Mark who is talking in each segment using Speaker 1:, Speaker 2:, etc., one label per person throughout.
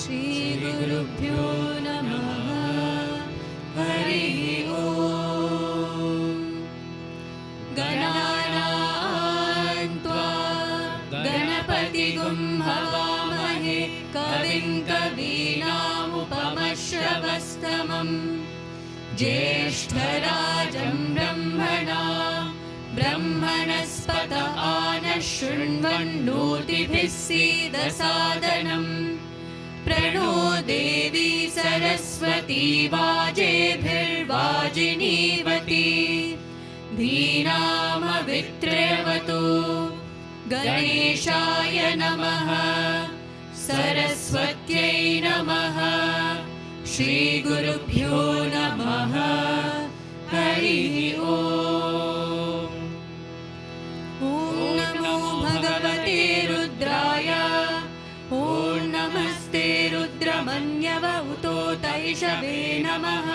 Speaker 1: श्रीगुरुभ्यो नमः। हरिः ओम्। गणानां त्वा गणपतिगुं हवामहे कविं कवीनामुपमश्रवस्तमम् ज्येष्ठराजं ब्रह्मणस्पत आनः शृण्वन्नोतिभिः सीदसादनम् प्रणो देवी सरस्वती वाजेभिर्वाजिनीवती धीनामवित्र्यवतु। गणेशाय नमः, सरस्वत्यै नमः, श्रीगुरुभ्यो नमः। हरिः ओम्। ॐ नमो भगवते रुद्राय। ॐ नमस्ते रुद्रमन्यवहुतोतैषवे नमः।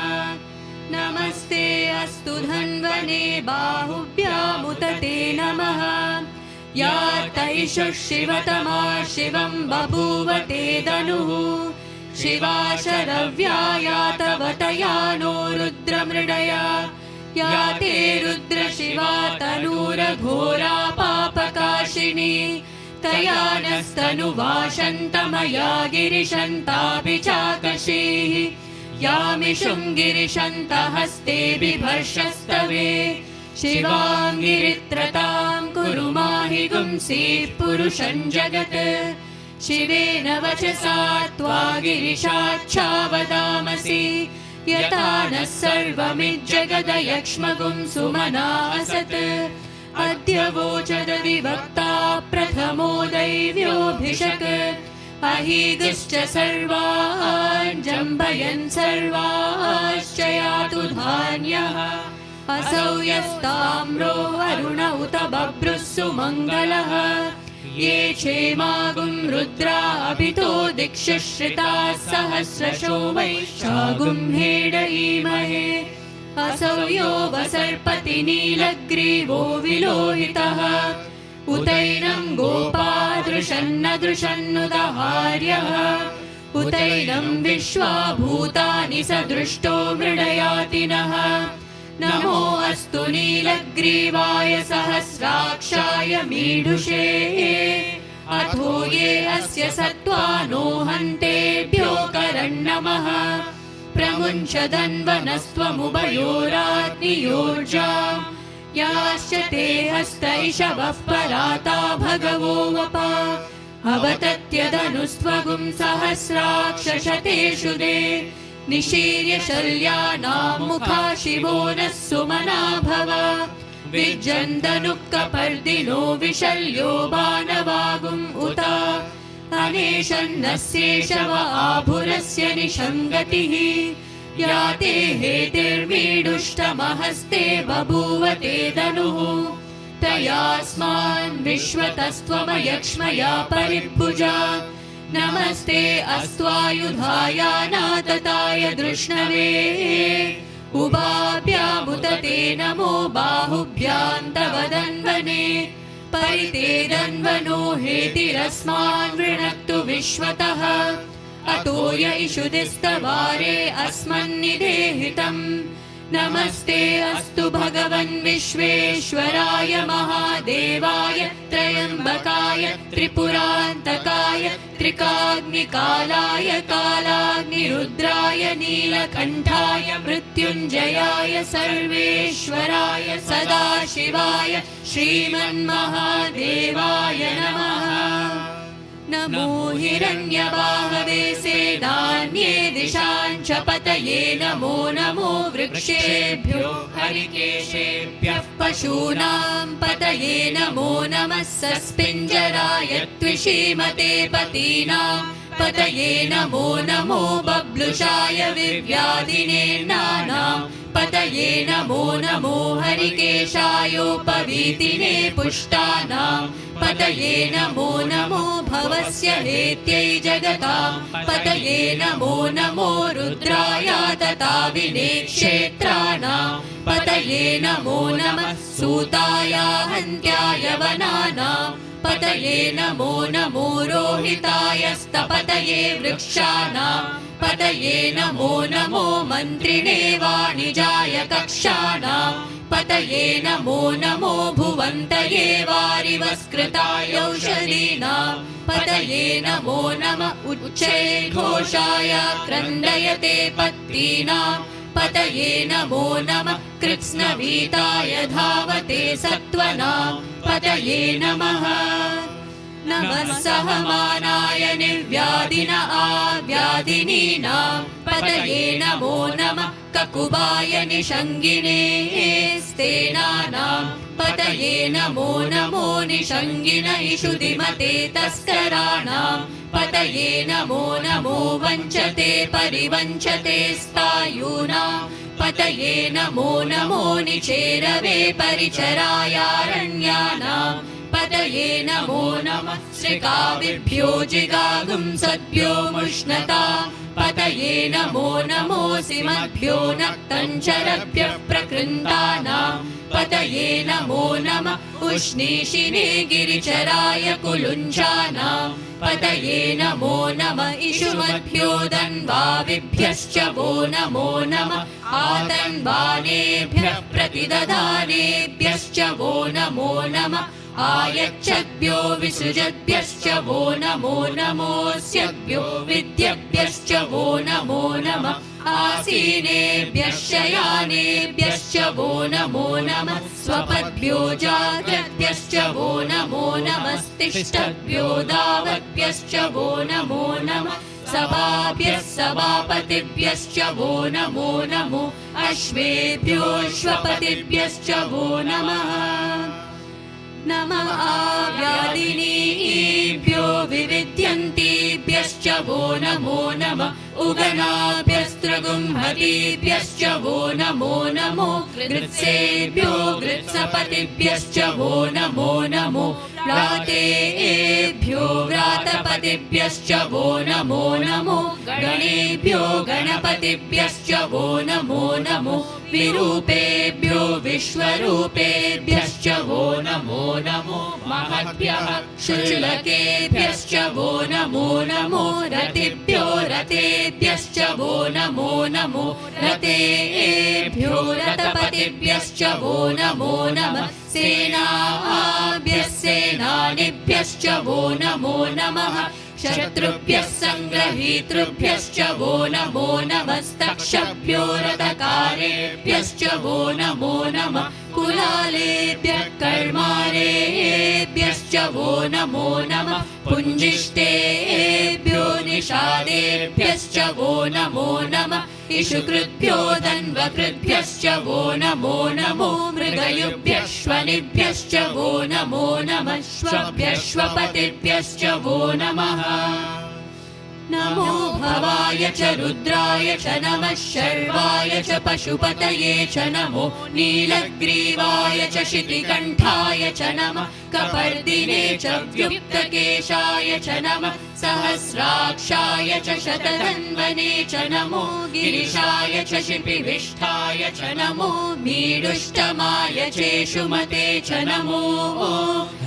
Speaker 1: नमस्ते अस्तु धन्वने बाहुभ्यामुतते नमः। या तैषुः शिवतमा शिवं बभूव ते धनुः। शिवा शरव्या या तव तया नो रुद्रमृडया। या ते रुद्रशिवा तनूरघोरा पापकाशिनी। तया नस्तनुवाशन्तमया गिरिशन्तापि चाकशीः। यामिषुं गिरिशन्तहस्ते बिभर्षस्तवे। शिवाङ्गिरित्रतां कुरु माहि गुंसीः पुरुषं जगत्। शिवेन वचसा त्वा गिरिशाच्छावदामसि। यथा नः सर्वमिज्जगदयक्ष्मगुं सुमना असत्। अद्य वोचदधिवक्ता प्रथमो दैव्योऽभिषक्। अहीगश्च सर्वान् जम्भयन् सर्वाश्च यातु धान्यः। असौ यस्ताम्रो वरुण उत बभ्रुः सुमङ्गलः। ये क्षेमागुं रुद्रा अभितो दिक्षुश्रिताः सहस्रशो वैशागुं हेडयीमहे। असौ यो वसर्पति नीलग्रीवो विलोहितः। उतैनं गोपादृशन्न दृशन्नुदहार्यः। उतैनं विश्वाभूतानि सदृष्टो मृडयातिनः। नमो अस्तु नीलग्रीवाय सहस्राक्षाय मीढुषे। अथो ये अस्य सत्त्वानो हन्तेभ्यो करन्नमः। प्रमुञ्च धन्वनस्त्वमुभयोराग्नियोर्जा। याश्च ते हस्तैषवः पराता भगवो वपा। अवतत्यदनुस्त्वगुं सहस्राक्षशतेषु दे। निशीर्य शल्यानां मुखा शिवो नः सुमना भव। विज्जन्दनुक्कपर्दिनो विशल्यो बाणवागुम् उत। अनेशन्नस्येषव आभुरस्य निषङ्गतिः। या ते हेतिर्मीडुष्टमहस्ते बभूव ते धनुः। तयास्मान् विश्वतस्त्वमयक्ष्मया परिभुजा। नमस्ते अस्त्वायुधाय नातताय धृष्णवे। उभाभ्यामुतते नमो बाहुभ्यां तव धन्वने। परिते धन्वनो हेतिरस्मान् वृणक्तु विश्वतः। अतो य इषुदिस्तवारे अस्मन्निदेहितम्। नमस्ते अस्तु भगवन् विश्वेश्वराय महादेवाय त्रयम्बकाय त्रिपुरान्तकाय त्रिकाग्निकालाय कालाग्निरुद्राय नीलकण्ठाय मृत्युञ्जयाय सर्वेश्वराय सदाशिवाय श्रीमन्महादेवाय नमः। नमो हिरण्यबाहवे सेनान्ये दिशाञ्च पतये। नमो नमो वृक्षेभ्यो हरिकेशेभ्यः पशूनां पतये। नमो नमः सस्पिञ्जराय त्विषीमते पतीनां पतये। नमो नमो बब्लुषाय विव्याधिने नानां पतये। नमो नमो हरिकेशायोपवीतिने पुष्टानां पतये। नमो नमो भवस्य हेत्यै जगतां पतये। नमो नमो रुद्राय तताविने क्षेत्राणां पतये। नमो नमः सूताय हन्त्याय वनानां पतये। पतये नमो नमो रोहितायस्तपतये वृक्षाणां पतये नमो नमो मन्त्रिणे वाणिजाय कक्षाणां पतये नमो नमो भुवन्तये वारिवस्कृतायौषधीनां पतये नमो नमः उच्चैर्घोषाय क्रन्दयते पत्तीनां पतये नमो नमः कृत्स्नवीताय धावते सत्त्वनां पतये नमः नमः सहमानाय निर्व्याधिन आव्याधिनीनां पतये नमो नमः ककुबाय निषङ्गिने स्तेनानां पतये नमो नमो निषङ्गिन इषुधिमते तस्कराणां पतये नमो नमो वञ्चते परिवञ्चते स्तायूनां पतये नमो नमो निचेरवे परिचरायारण्यानां पतये नमो नमः श्रिकाविभ्यो जिगागुं सद्भ्यो मुष्णता पतये नमो नमो सिमद्भ्यो नक्तञ्चरभ्यः प्रकृन्तानां पतये नमो नमः उष्णीषिने गिरिचराय कुलुञ्चानां पतये नमो नमः इषुमद्भ्यो दन्वाविभ्यश्च वो नमो नमः आतन्वानेभ्यः प्रतिदधानेभ्यश्च वो नमो नमः आयच्छद्भ्यो विसृजद्भ्यश्च वो नमो नमोऽस्यभ्यो विद्यभ्यश्च वो नमो नमः आसीनेभ्यः शयानेभ्यश्च वो नमो नमः स्वपद्भ्यो जाग्रद्भ्यश्च वो नमो नमस्तिष्ठद्भ्यो दावद्भ्यश्च वो नमो नमः सभाभ्यः सभापतिभ्यश्च वो नमो नमो अश्वेभ्योऽश्वपतिभ्यश्च वो नमः नमः आव्याधिनीभ्यो विविध्यन्तीभ्यश्च वो नमो नमः उगनाभ्यस्त्रगुंहतीभ्यश्च वो नमो नमो गृत्सेभ्यो गृत्सपतिभ्यश्च वो नमो नमो व्रातेभ्यो व्रातपतिभ्यश्च वो नमो नमो गणेभ्यो गणपतिभ्यश्च वो नमो नमो विरूपेभ्यो विश्वरूपेभ्यश्च वो नमो नमो महद्भ्यः शुल्लकेभ्यश्च वो नमो नमो रतिभ्यो रतेभ्यश्च वो नमो नमो रतेभ्यो रतपतिभ्यश्च वो नमो नमः सेनाभ्यः सेनानिभ्यश्च वो नमो नमः शत्रुभ्यः सङ्ग्रहीतृभ्यश्च वो नमो नमस्तक्षभ्यो रथकारेभ्यश्च वो नमो नमः कुलालेभ्यः कर्मारेभ्यश्च वो नमो नमः पुञ्जिष्टेभ्यो निषादेभ्यश्च वो नमो नमः इषुकृद्भ्यो धन्वकृद्भ्यश्च वो नमो नमो मृगयुभ्यः श्वनिभ्यश्च वो नमो नमः श्वभ्यः श्वपतिभ्यश्च वो नमः नमो भवाय च रुद्राय च नमः शर्वाय च पशुपतये च नमो नीलग्रीवाय च शितिकण्ठाय च नमः कपर्दिने च व्युक्तकेशाय च नमः सहस्राक्षाय च शतधन्वने च नमो गिरिशाय च शिपिविष्ठाय च नमो मीडुष्टमाय चेषुमते च नमो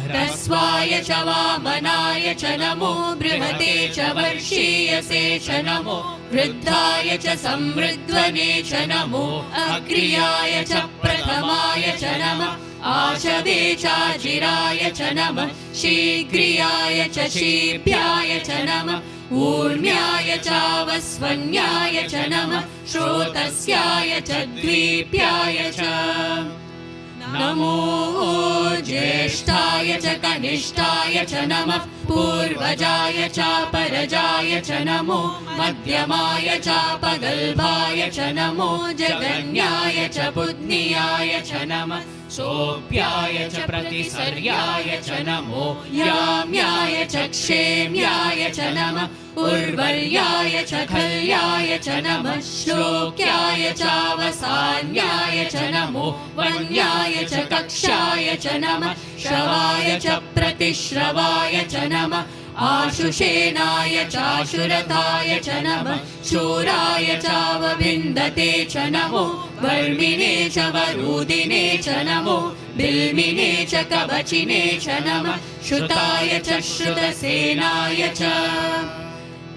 Speaker 1: ह्रस्वाय च वामनाय च नमो बृहते च वर्षीयसे च नमो वृद्धाय च संवृद्ध्वने च नमो अग्र्याय च प्रथमाय च नमः आशवे चाजिराय च नमः शीघ्रियाय च शीभ्याय च नमः ऊर्म्याय चावस्वन्याय च नमः श्रोतस्याय च द्वीप्याय च नमो ज्येष्ठाय च कनिष्ठाय च नमः पूर्वजाय चापरजाय च नमो मध्यमाय चापगल्भाय च नमो जगन्याय च पुत्न्याय च नमः सोऽप्याय च प्रतिसर्याय च नमो याम्याय च क्षेम्याय च नमः उर्वर्याय च खल्याय च नमः श्लोक्याय चावसान्याय च नमो वन्याय च कक्षाय च नमः श्रवाय च प्रतिश्रवाय च नमः आशुषेणाय चाशुरथाय च नमः शूराय चावभिन्दते च नमो वर्मिणे च वरूदिने च नमो बिल्मिने च कवचिने च नमः श्रुताय च श्रुतसेनाय च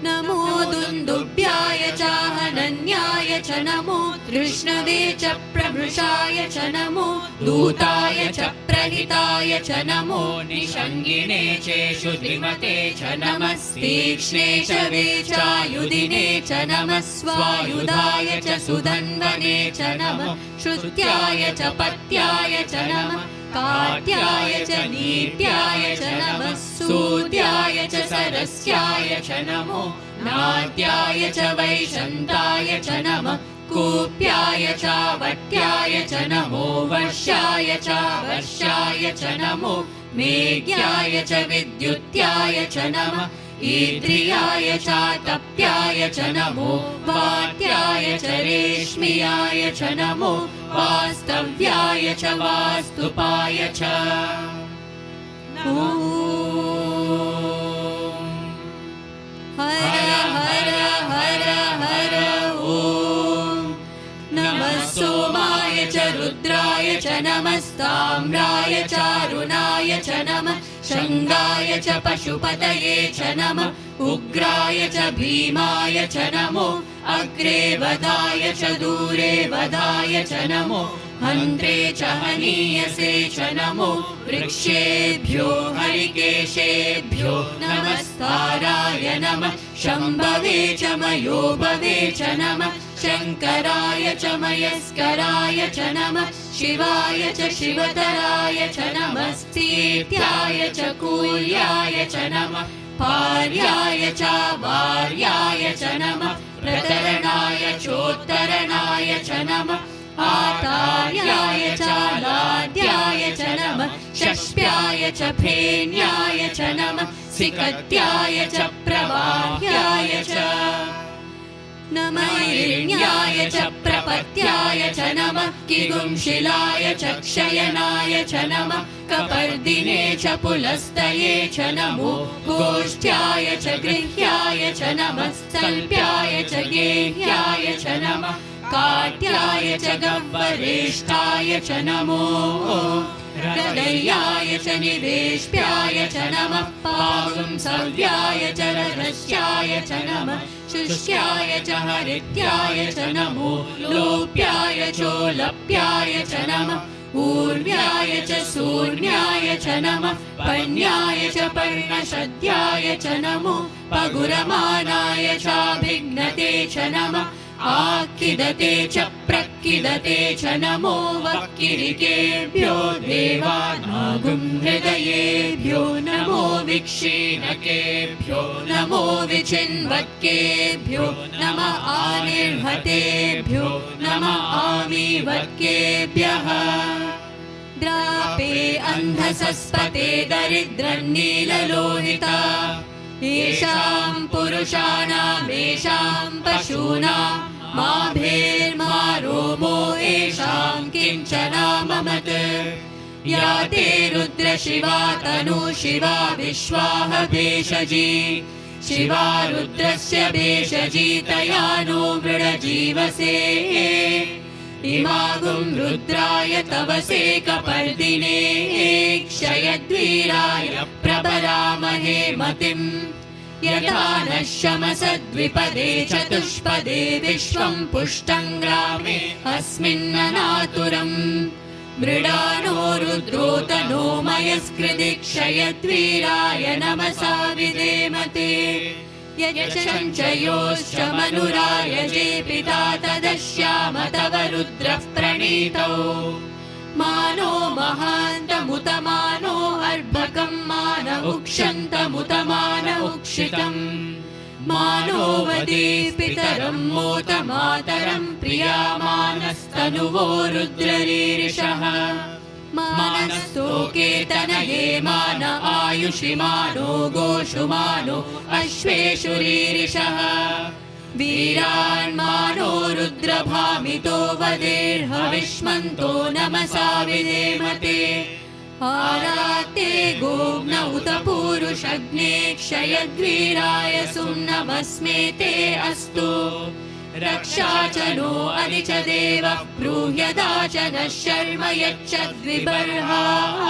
Speaker 1: नमो दुन्दुभ्याय च हनन्याय च नमो कृष्णवे च प्रभृशाय च नमो दूताय च प्रहिताय च नमो निषङ्गिने चेषु द्विमते च नमः तीक्ष्णे च वेचायुधिने च नमः स्वायुधाय च सुधन्वने च नमः श्रुत्याय च पत्याय च नमः काट्याय च नीट्याय च नमः सूद्याय च सरस्याय च नमो नाट्याय च वैशन्ताय च नमः कूप्याय च वट्याय च नमो वर्षाय च वर्षाय च नमो मेघ्याय च विद्युत्याय च नमः ईद्रियाय च तप्याय च नमो वाट्याय च रेश्मियाय च नमो वास्तव्याय च वास्तुपाय च हर हर हर हर ॐ नमः सोमाय च रुद्राय च नमस्ताम्राय च अरुणाय च नमः शङ्गाय च पशुपतये च नमः उग्राय च भीमाय च नमो अग्रे वधाय च दूरे वधाय च नमो हन्त्रे च हनीयसे च नमो वृक्षेभ्यो हरिकेशेभ्यो नमस्काराय नमः शम्भवे च मयोभवे च नमः शङ्कराय च मयस्कराय च नमः शिवाय च शिवतराय च नमः स्थित्याय च कूर्याय च नमः पार्याय च वार्याय च नमः प्रतरणाय चोत्तरणाय च नमः आतार्याय च लाड्याय च नमः षष्प्याय च फेन्याय च नमः सिकत्याय च प्रवाह्याय च नमैर्ण्याय च प्रपत्याय च नमः किगुंशिलाय च क्षयनाय च नमः कपर्दिने च पुलस्तये च नमो गोष्ठ्याय च गृह्याय च नमः सल्प्याय च गेह्याय च नमः काट्याय च गह्वरेष्ठाय च नमो हृदयाय च निवेश्याय च नमः पागुंसव्याय च रहस्याय च नमः शुष्याय च हरित्याय च नमो लोप्याय चोलप्याय च नमः ऊर्व्याय च सूर्ण्याय च नमः पर्ण्याय च पर्णशद्याय च नमो पगुरमानाय चाभिघ्नते च नमः आकिदते च प्रकिदते च नमो वक्किरिकेभ्यो देवानागुं हृदयेभ्यो नमो विक्षीणकेभ्यो नमो विचिन्वक्केभ्यो नमः आनिर्हतेभ्यो नमः आमीवक्केभ्यः द्रापे अन्धसस्पते दरिद्रन्नीललोहिता येषां पुरुषाणामेषां पशूनां मा भेर्मा रोमो येषां किञ्चनाममत् या ते रुद्रशिवा तनु शिवा विश्वाह भेषजी शिवा रुद्रस्य भेषजी तया नो मृडजीवसे इमागुं रुद्राय तवसे कपर्दिने क्षयद्वीराय प्रबलामहे मतिम् यथा नः शमसद्विपदे चतुष्पदे विश्वं पुष्टं ग्रामे अस्मिन्ननातुरम् मृडानो रुद्रोतनो मयस्कृति क्षयद्वीराय नमसा विधेमते यच्छञ्चयोश्च मनुरायजे पिता तदश्याम तव रुद्रः प्रणीतौ मानो महान्तमुतमानो अर्भकं मान उक्षन्तमुतमान उक्षितम् मानो वदे पितरं मोत मातरं प्रियामानस्तनुवो रुद्ररीरिषः मानस्तोके तनये मान आयुषि मानो गोषु मानो अश्वेषु रीरिषः वीरान् मानो रुद्रभामितो वदेर्हविष्मन्तो नमसा विधेमते आराते गोग्न उत पूरुषग्ने क्षयद्वीराय सुम्नमस्मे ते अस्तु रक्षा च नो अधि च देव ब्रूह्यदा च नः शर्म यच्छद्विबर्हाः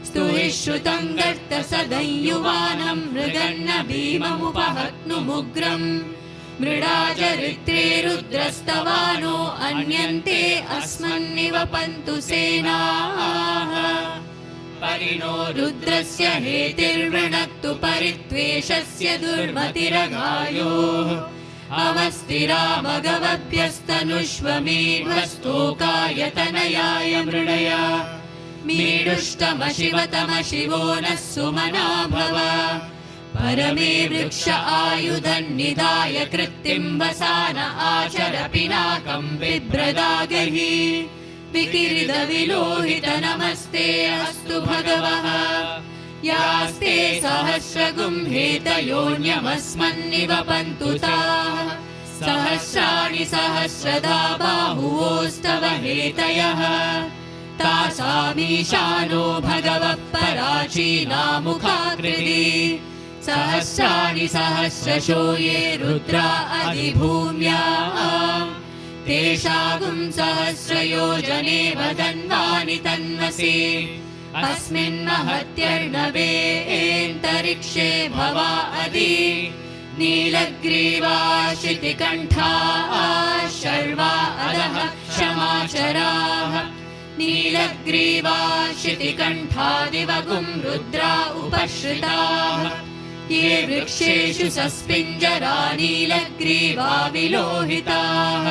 Speaker 1: स्तुहि श्रुतं गर्त सदंयुवानं मृगन्न भीममुपहत्नुमुग्रम् मृडा चरित्रे रुद्रस्तवानो अन्यन्ते अस्मन्निवपन्तु सेनाः परिणो रुद्रस्य हेतिर्वृणक्तु परित्वेषस्य दुर्मतिरघायोः अवस्तिरा मघवभ्यस्तनुष्वमीढ्वस्तोकायतनयाय मृडया मीडुष्टमशिवतमशिवो नः सुमना भव परमे वृक्ष आयुधन्निधाय कृत्तिं वसान आचर पिनाकं बिभ्रदागहि विकिरिद विलोहित नमस्ते अस्तु भगवः यास्ते सहस्रगुंहेतयोन्यमस्मन्निवपन्तु ताः सहस्राणि सहस्रधा बाहुवोस्तव हेतयः तासामीशानो भगवः पराचीनामुखाकृति सहस्राणि सहस्रशो ये रुद्रा अधिभूम्याम् तेषागुं सहस्रयोजने वदन्वानि तन्मसि अस्मिन्महत्यर्णवेऽन्तरिक्षे भवा अधि नीलग्रीवा शितिकण्ठा शर्वा अधः क्षमाचराः नीलग्रीवा शितिकण्ठादिवगुं रुद्रा उपश्रिताः ये वृक्षेषु सस्पिञ्जरा नीलग्रीवा विलोहिताः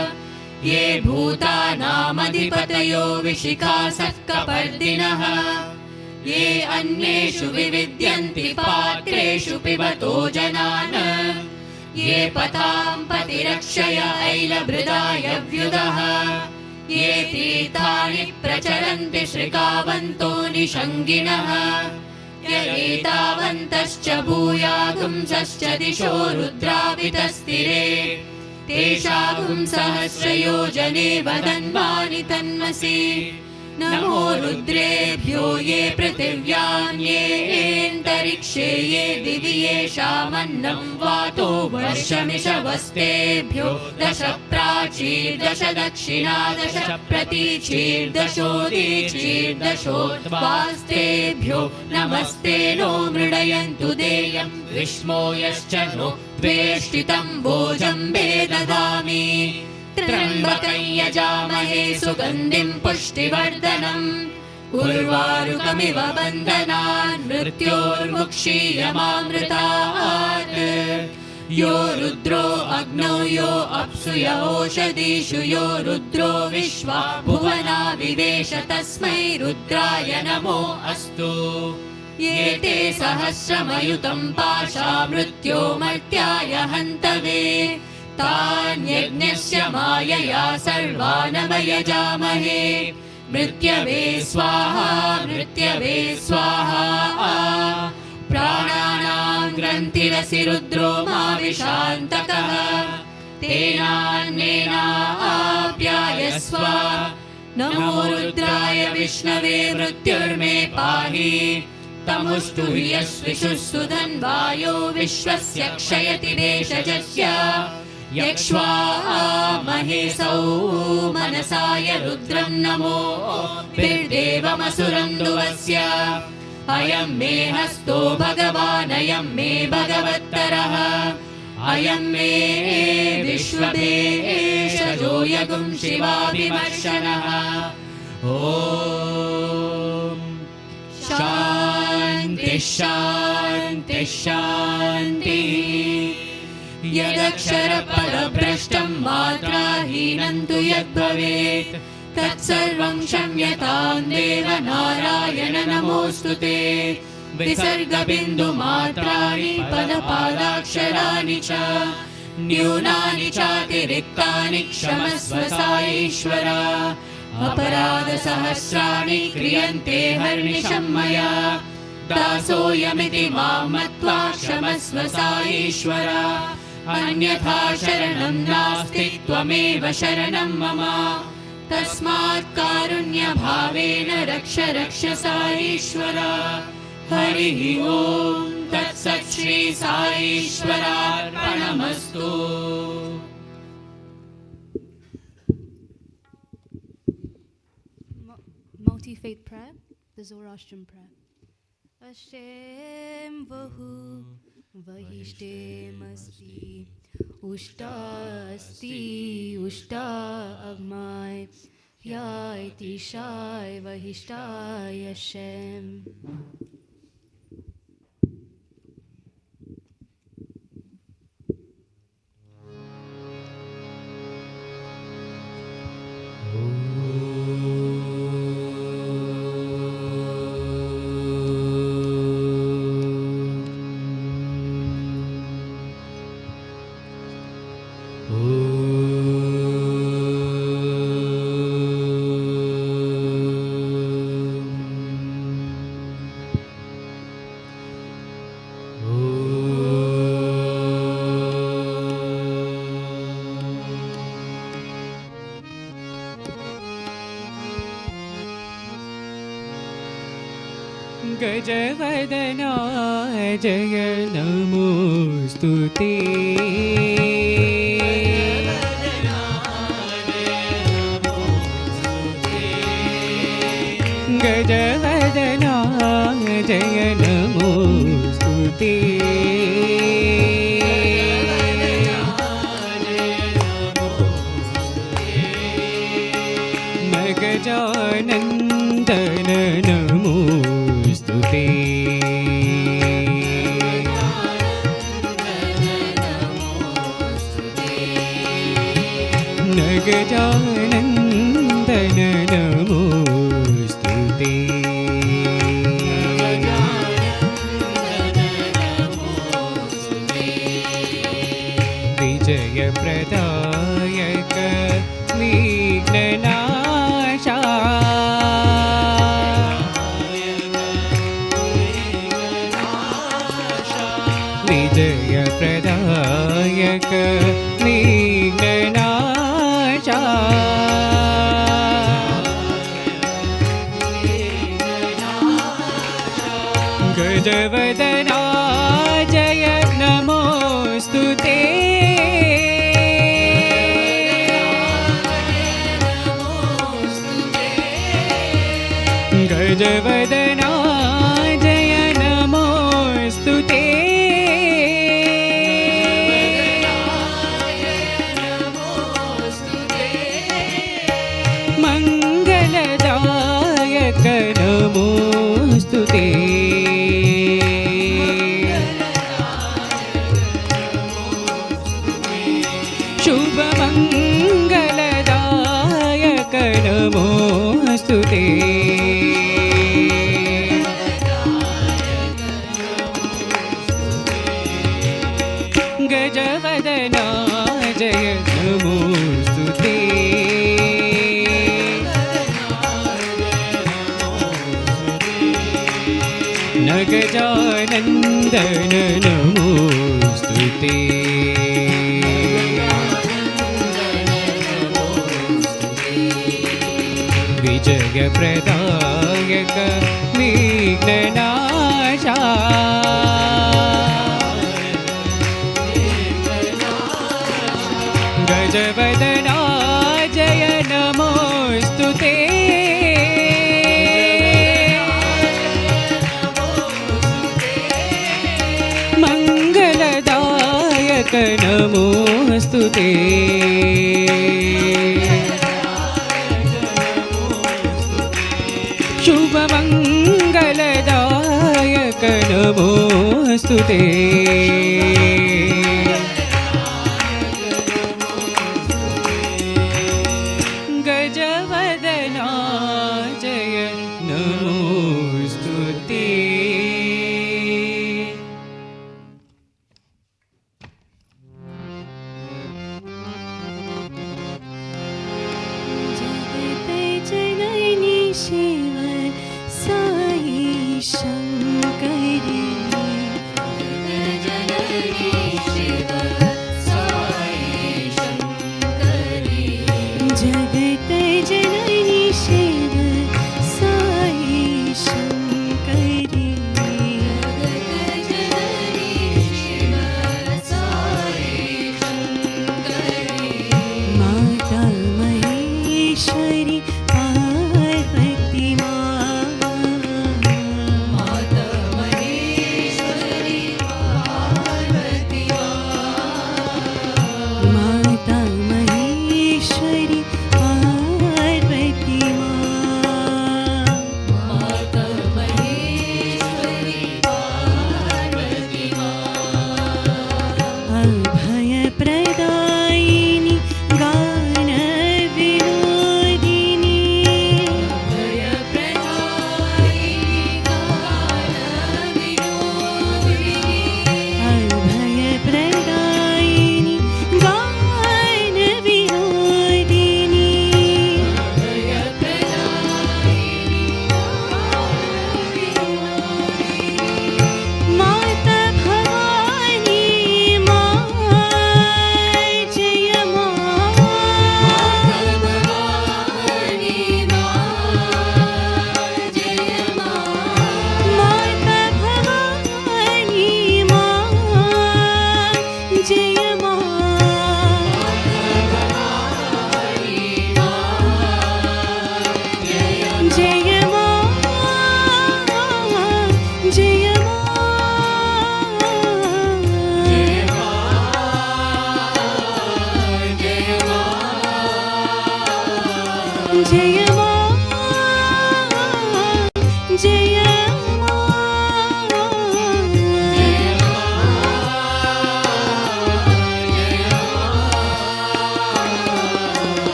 Speaker 1: ये भूतानामधिपतयो विशिखासः कपर्दिनः ये अन्येषु विविद्यन्ति पात्रेषु पिबतो जनान् ये पतां पतिरक्षय ऐलभृदाय व्युदः ये तीर्थानि प्रचरन्ति श्रिकावन्तो निषङ्गिणः एतावन्तश्च भूयागुंसश्च दिशो रुद्रावितस्तिरे तेषागुं सहस्रयोजने वदन्वानि तन्मसि नमो रुद्रेभ्यो ये पृथिव्यान्येऽन्तरिक्षे ये दिवि येषामन्नं वातो वर्षमिषवस्तेभ्यो दश प्राचीर्दश दक्षिणा दश प्रतीचीर्दशोदीचीर्दशोद्वास्तेभ्यो नमस्ते नो मृडयन्तु देयं विष्मो यश्च नो वेष्टितं भोजम्बे ददामि त्र्यम्बकं यजामहे सुगन्धिं पुष्टिवर्धनम् उर्वारुकमिव बन्धनान् मृत्योर्मुक्षीयमामृतात् यो रुद्रो अग्नौ यो अप्सु य ओषधीषु यो रुद्रो विश्वा भुवना विवेश तस्मै रुद्राय नमो अस्तु ये ते सहस्रमयुतं पाशा मृत्यो मर्त्याय हन्तवे तान्यज्ञस्य मायया सर्वानमयजामहे मृत्यवे स्वाहा मृत्यवे स्वाहा प्राणानां ग्रन्थिरसि रुद्रो मा विशान्तकः तेनान्येनाप्यायस्व नमो रुद्राय विष्णवे मृत्युर्मे पाहि तमुष्टु हि यस्विषुः सुधन्वायो विश्वस्य क्षयति देशजस्य यक्ष्वामहेसौ मनसाय रुद्रं नमो बिर्देवमसुरन्दुवस्य अयं मे हस्तो भगवानयं मे भगवत्तरः अयं मे विश्वदेशजो यगुं शिवाभिमर्शनः ॐ शान्ति शान्ति शान्तिः यदक्षरपरभ्रष्टं मात्राहीनं तु यद्भवेत् तत्सर्वं क्षम्यतां देव नारायण नमोऽस्तु ते विसर्गबिन्दुमात्राणि पदपादाक्षराणि च न्यूनानि चातिरिक्तानि क्षमस्व साईश्वर अपराधसहस्राणि क्रियन्ते हर्निशं मया दासोऽयमिति मां मत्वा क्षमस्व साईश्वर अन्यथा शरणं नास्ति त्वमेव शरणं मम तस्मात् कारुण्यभावेन रक्ष रक्ष साईश्वर हरिः ओम् तत्सत् Shri साईश्वरार्पणमस्तु।
Speaker 2: faith prayer, the Zoroastrian prayer. Ashem vahu vahishtem asti ushta asti ushta agmai yaiti shai vahishtai Hashem.
Speaker 3: गजवदना जय नमोस्तुते गजवदना जय नमोस्तुते गजानन्दन नमोस्तुते गजानन्दन नमोस्तुते विजयप्रदायक विघ्ननाशा विजयप्रदायक विघ्ननाशा गजवदना जय नमोस्तुते गजवदना जय नमोस्तुते मंगलदायक नमोस्तुते शुभमंगलदायक नमोस्तुते गजवदना जय नमोस्तुते गजानन्दन नमोस्तुते विजयप्रदायक विघ्ननाशा गजवदना जय नमोस्तुते मंगलदायक नमोस्तुते शुभमंगलदायक नमोस्तुते गजवदना जय नमोस्तुते
Speaker 2: जगते जननी शिव साई शंकरी जननी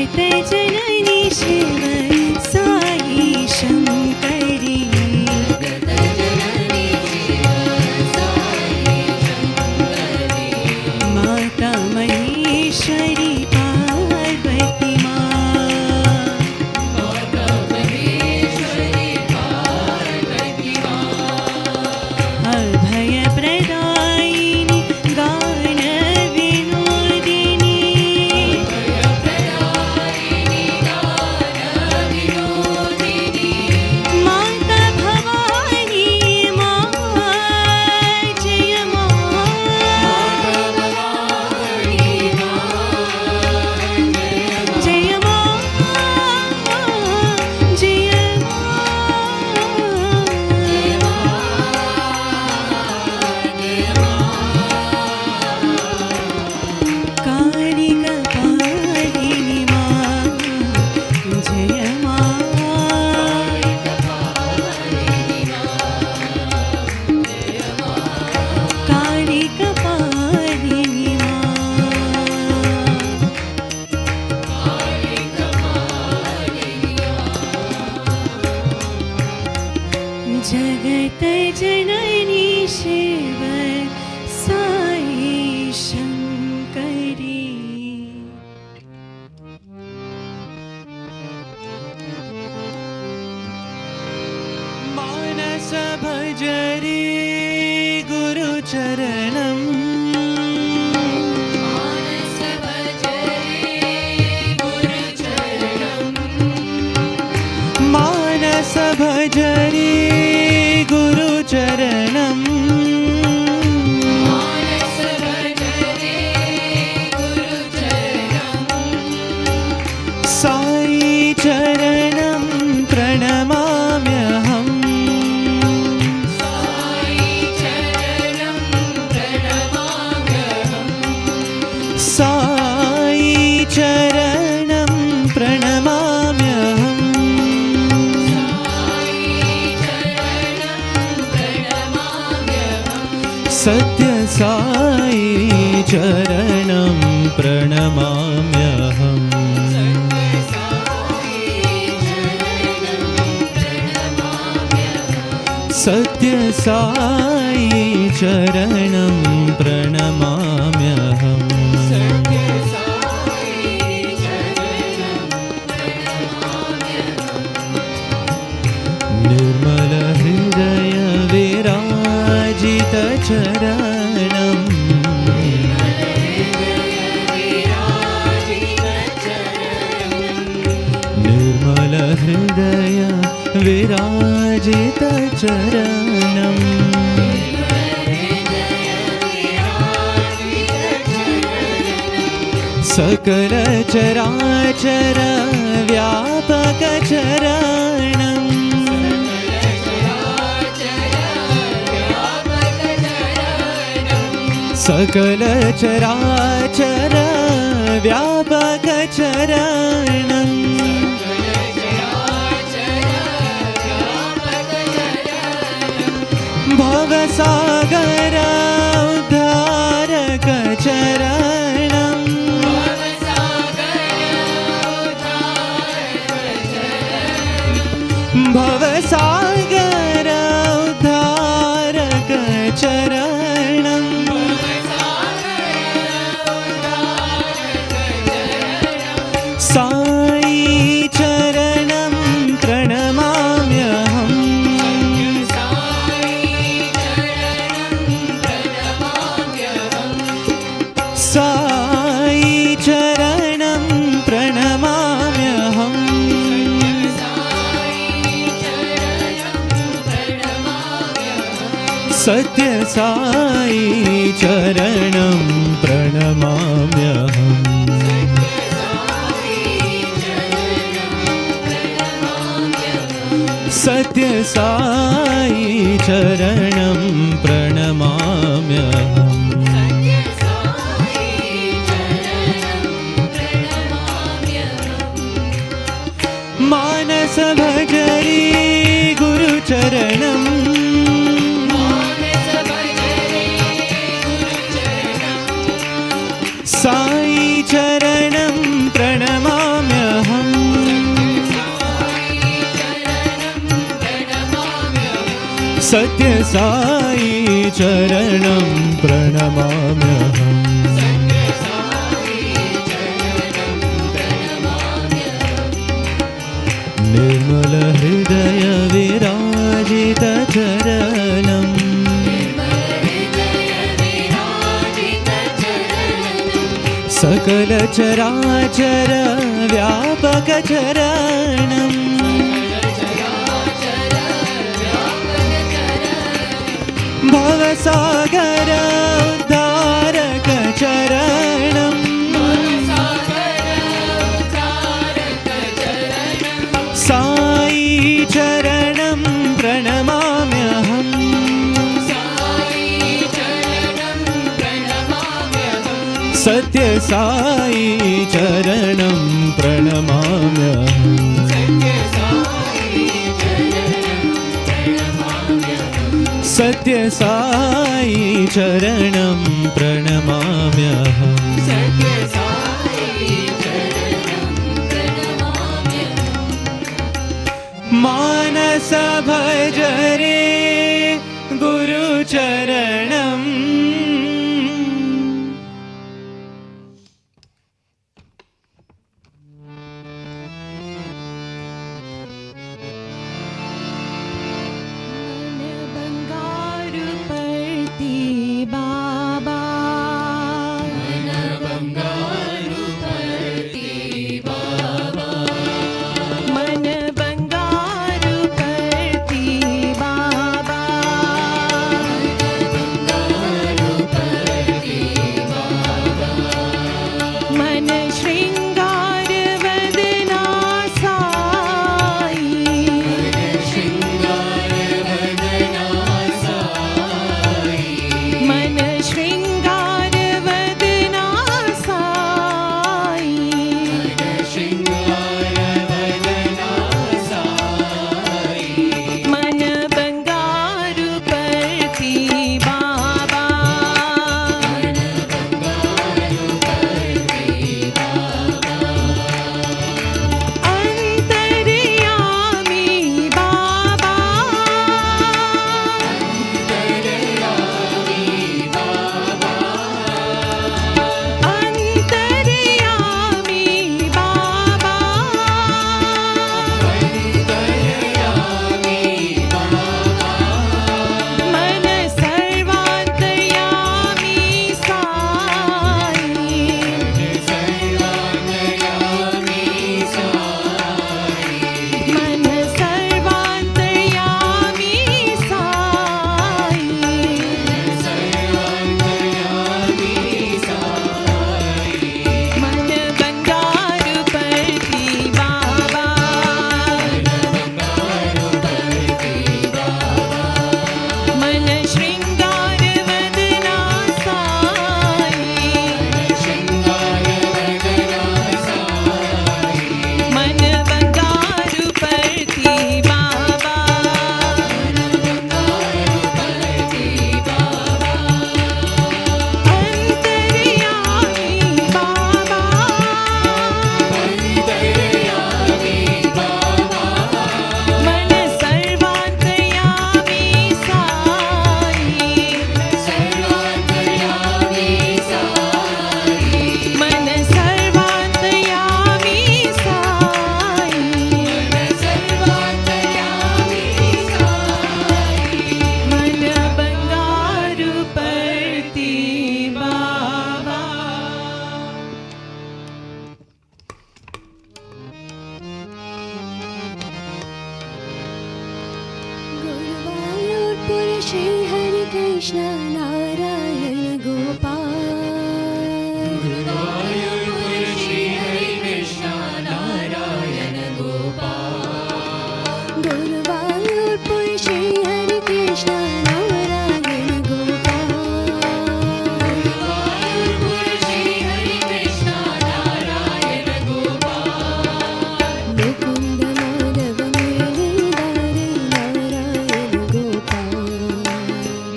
Speaker 2: जगत जननी शिव साई शंकरी माता महेश्वरी पार्वती अभय प्रदायिनी गान विनोदिनी माता भवानी माँ जय माँ जय माँ जय कालिका पालिनी माँ जय माँ कालिका पालिनी माँ जगत जननी शिव साई शंकरी
Speaker 4: मानस भजरे गुरुचरणम् मानस भजरे गुरुचरणम् साई चरणं प्रणमाम्यहम् साई चरणं प्रणमाम्यहम् सत्य साई चरणं प्रणमाम्यहम् सत्य साई चरणं प्रणमाम्यहम् निर्मल हृदय विराजित चरणम् निर्मल हृदय विराजित चरणम् सकल चराचर व्यापक चरणम् सकल चराचर व्यापक चरणम् भवसागर उद्धारक चरणम् भवसागर उद्धारक चरणम् साई चरणं प्रणमाम्यहम् साई चरणं प्रणमाम्यहम् सत्य साई चरणं प्रणमाम्यहम् सत्य साई चरणं प्रणमाम्यहम् मानस भजरे गुरुचरणम् साई चरणं प्रणमाम्यहम् सत्यसाई चरणं प्रणमाम्यहम् निर्मल हृदय विराजित चरणम् सकल चराचर व्यापक चरणम् भवसागर उद्धारक चरणम् साई चरणं प्रणमाम्यहम् सत्य साई चरणं प्रणमाम्यहम् सत्य साई चरणं प्रणमाम्यहम् मानस भज रे गुरुचरणम्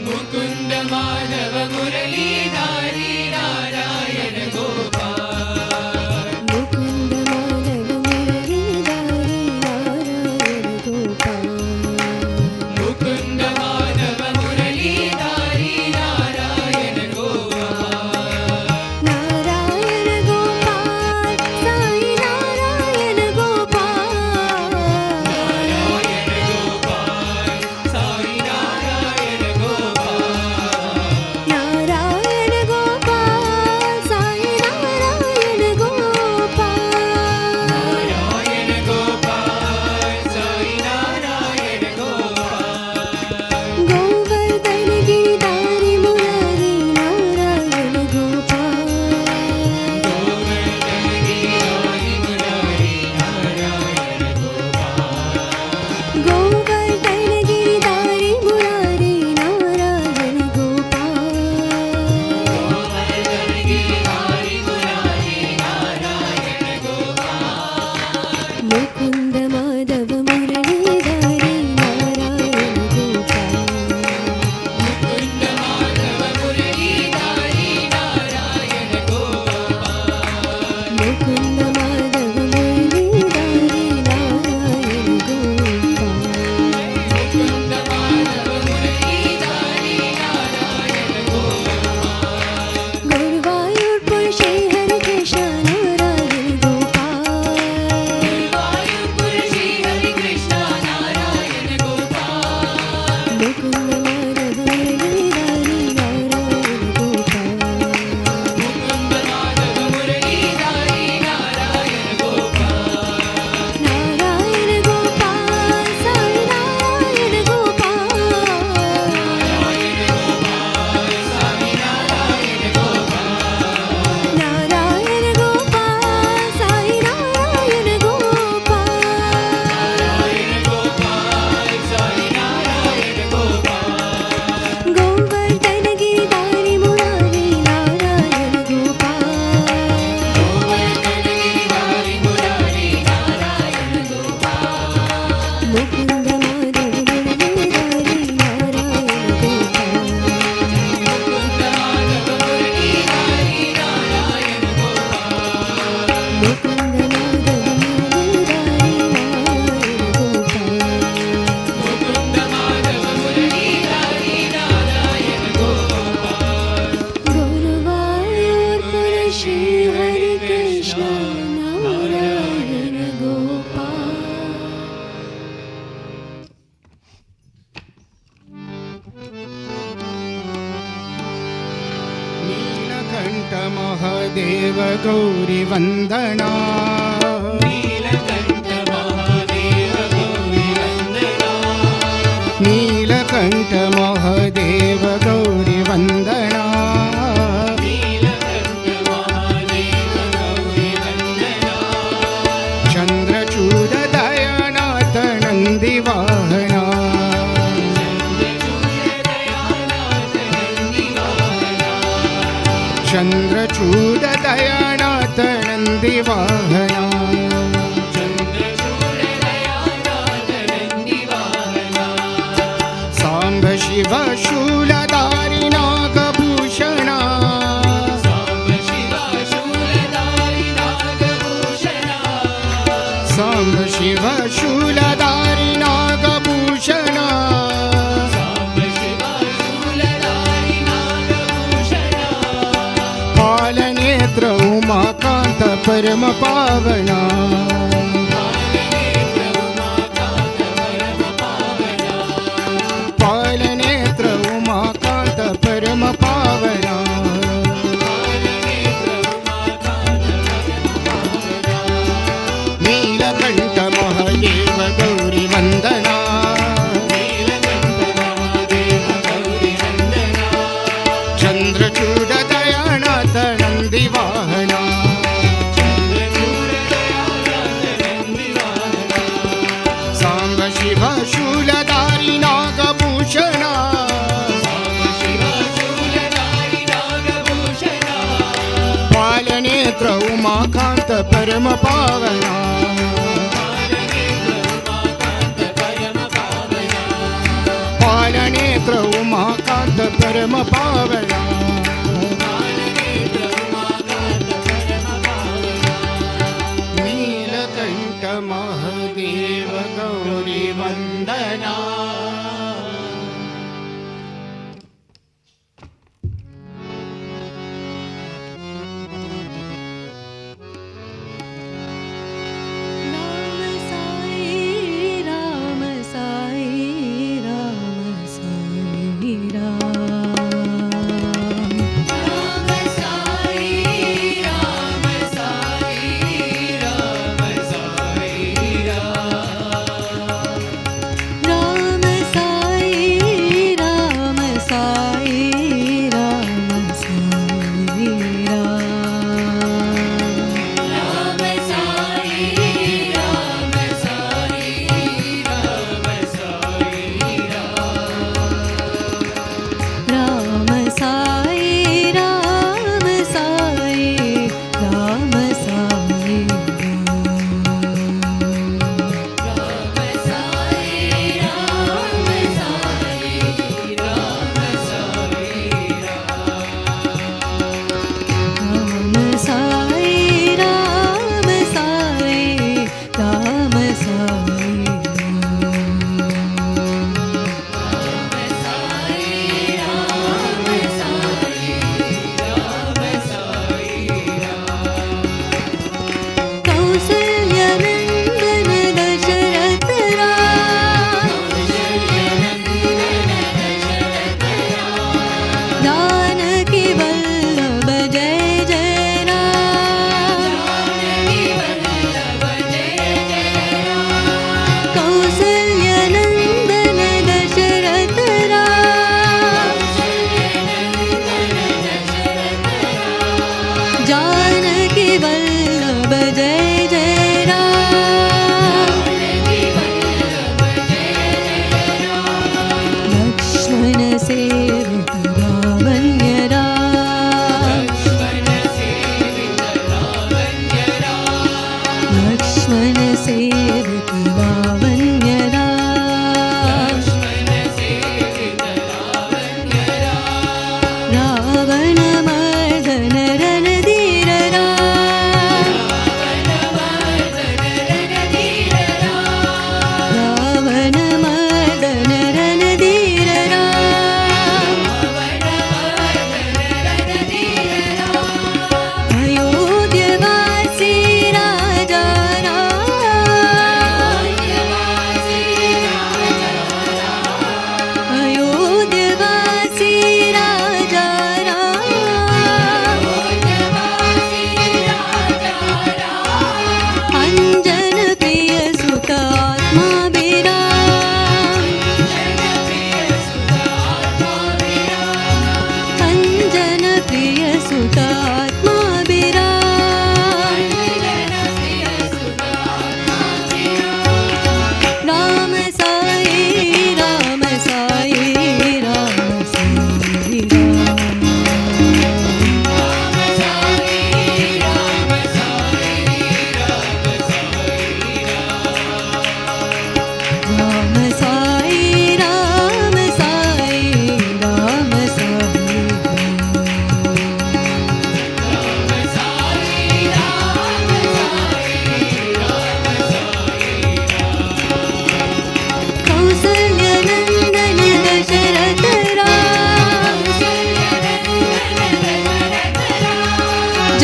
Speaker 1: मुकुंद
Speaker 5: महादेव गौरी वंदना नीलकंठ महादेव गौरी वंदना चंद्रचूड दयानाथ नंदी वाहना चंद्रचूड दयानाथ नंदी वाहना सांब शिव शूलधारी नागभूषणा सांब शिव शूलधारी नागभूषणा पालनेत्र उमाकांत परम पावना पालनेत्र उमाकांत परम पावना नीलकंठ महादेव गौरी वंदना चंद्रचूड दयानाथ नंदी वाहना सांब शिव शूलधारी नागभूषणा पालनेत्र उमाकांत परम पावना पालनेत्र उमाकांत परम पावना नीलकंठ महादेव गौरी वंदना
Speaker 2: राम साई राम साई राम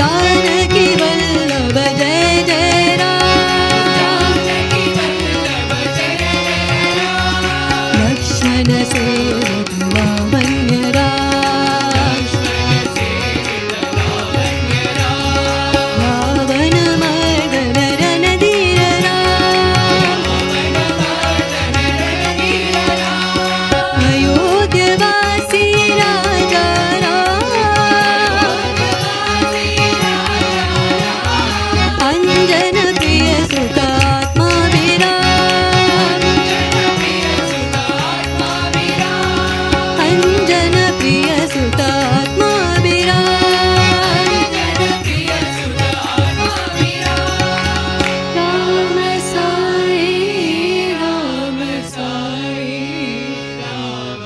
Speaker 2: जानकी वल्लभ जय जय राम लक्ष्मण सेवक लावण्य राम रावण मर्दन रणधीर राम अयोध्यवासी राजा राम अंजन प्रिय सुतात्मा विराम अंजन प्रिय सुतात्मा विराम राम साई राम साई राम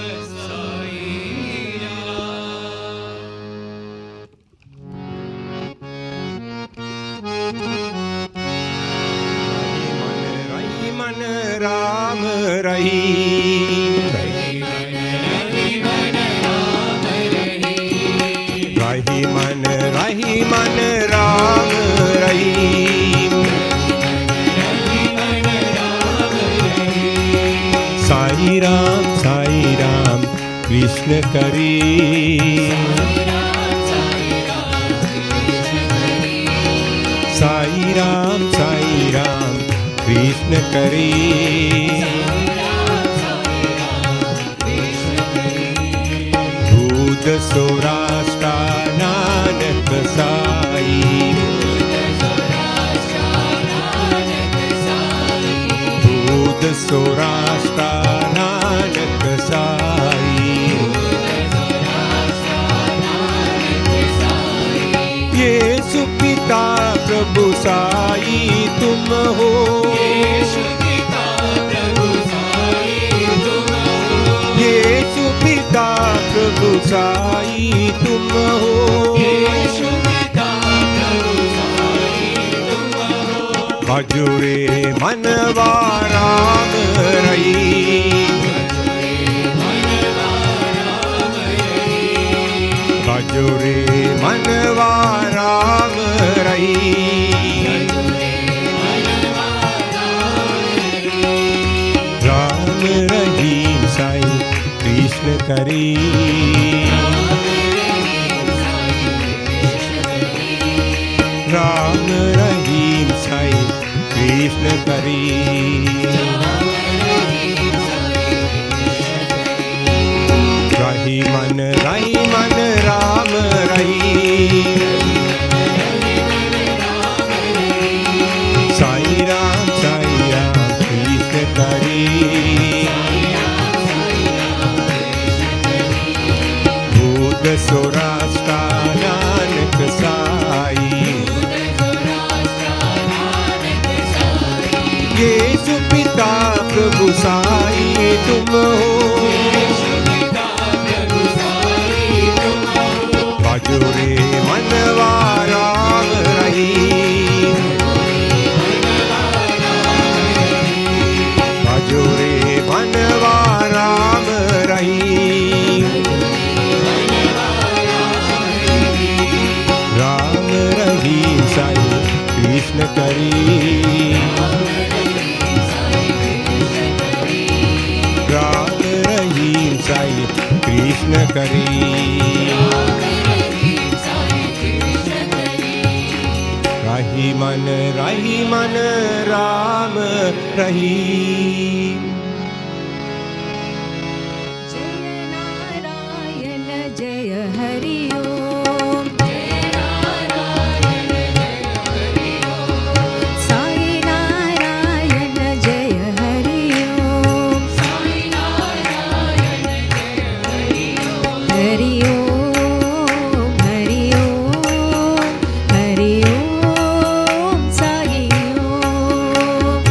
Speaker 6: रही मन राम रही रही मन राम रही साई राम कृष्ण करी साई राम कृष्ण करी भूत सौराष्ट्र नानक साई भूत सौराष्ट्र नानक साई येसु पिता प्रभु साई तुम हो येसु पिता प्रभु साई तुम हो भजुरे मनवा राम रही भजुरे मनवा राम रही राम रहीम साई कृष्ण करी राम रहीम साई कृष्ण करी रही मन राम रही साई राम कृष्ण करी भूत सौराष्ट्र नानक साई येसु पिता प्रभु साई तुम हो भजुरे मनवा राम रही भजुरे मनवा राम रही राम रही साई कृष्ण करी राम रही साई कृष्ण करी रही मन राम रही
Speaker 2: जय नारायण जय हरि ओम साई नारायण जय हरि ओम हरि ओम हरि ओम हरि ओम साई ओम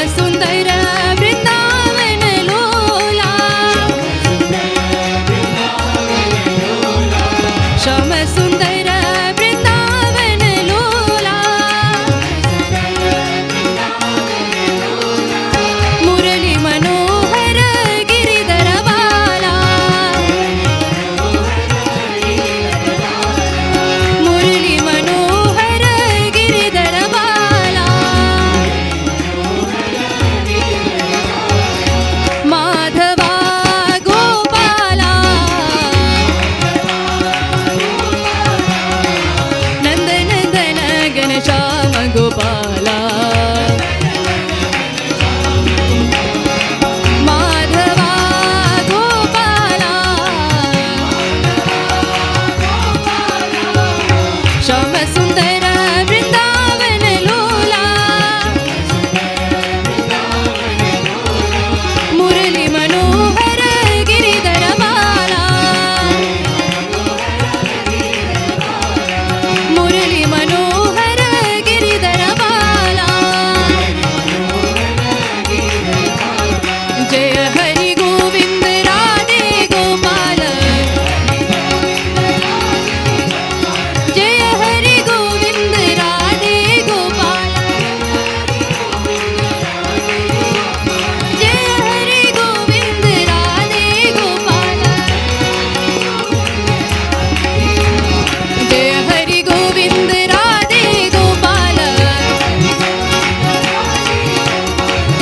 Speaker 2: श्यामसुन्दर वृन्दावन लोला श्यामसुन्दर वृन्दावन लोला मुरली मनोहर गिरिधर बाला मुरली मनोहर गिरिधर बाला माधवा गोपाला नन्दनन्दन घनश्याम गोपाला माधवा गोपाला श्यामसुन्दर वृन्दावन लोला मुरली मनोहर गिरिधर बाला मुरली मनोहर गिरिधर बाला जय हरि गोविन्द राधे गोपाल जय हरि गोविन्द राधे गोपाल जय हरि गोविन्द राधे गोपाल जय हरि गोविन्द राधे गोपाल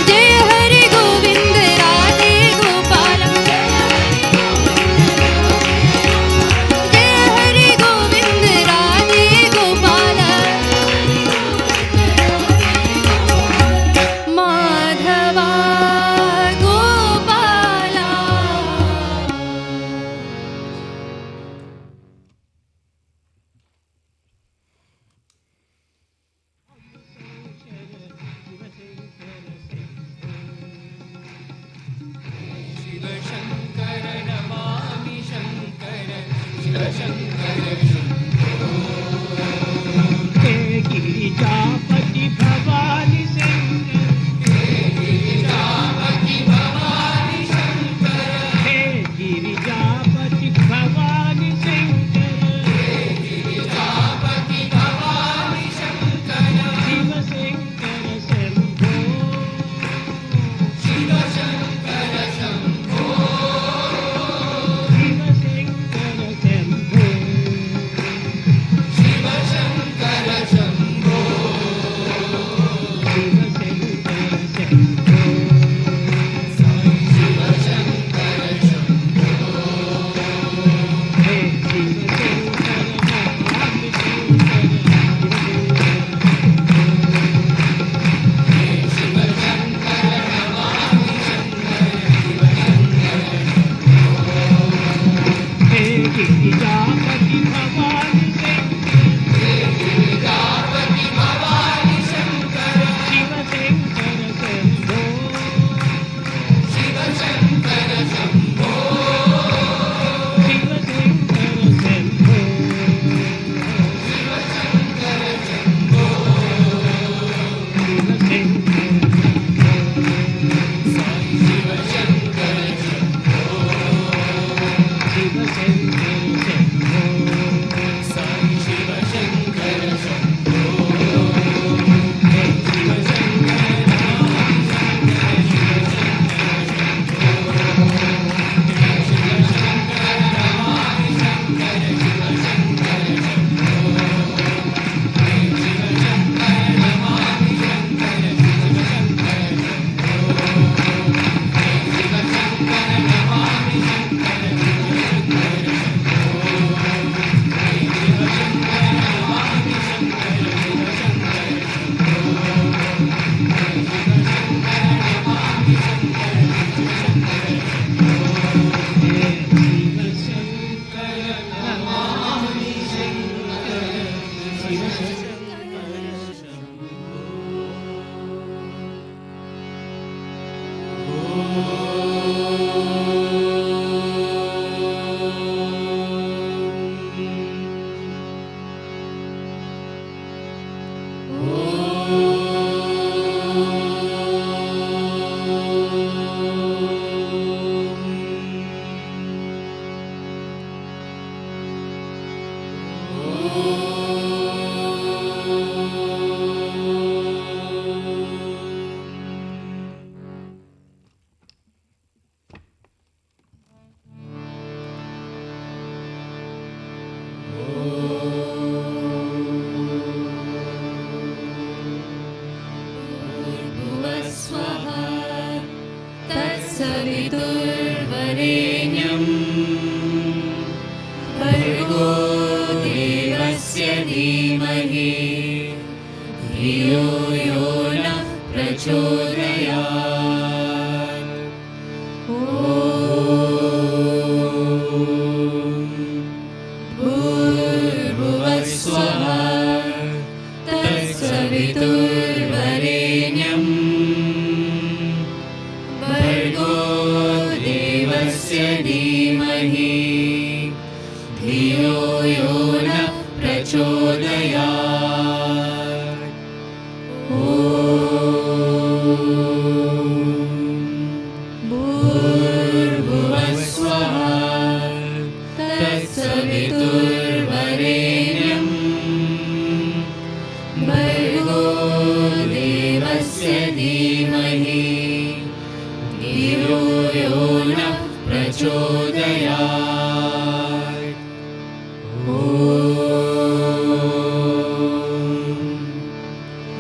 Speaker 2: जय हरि गोविन्द राधे गोपाल जय हरि गोविन्द राधे गोपाल माधवा गोपाला
Speaker 7: गिरिजापति भवानी हे गिरिजापति भवानी शिव शंकर शंभो शिव शंकर शंभो शिव शंकर शंभो
Speaker 1: तत्सवितुर्वरेण्यं भर्गो देवस्य धीमहि धियो यो नः प्रचोदयात्। ॐ भूर्भुवः स्वः तत्सवितुर्वरेण्यं भर्गो देवस्य धीमहि धियो यो नः प्रचोदयात्। ॐ भूर्भुवः स्वः तत्सवितुर्वरेण्यं भर्गो देवस्य धीमहि धियो यो नः प्रचोदयात्। ॐ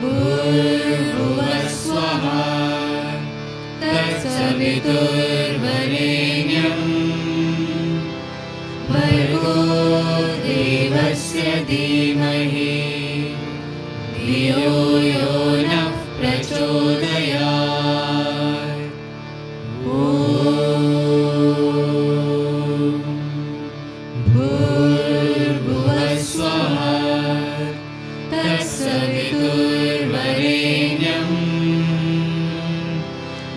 Speaker 1: भूर्भुवः स्वः तत्सवितुर्वरेण्यं भर्गो देवस्य धीमहि धियो यो नः प्रचोदयात्। ॐ भूर्भुवः स्वः तत्सवितुर्वरेण्यं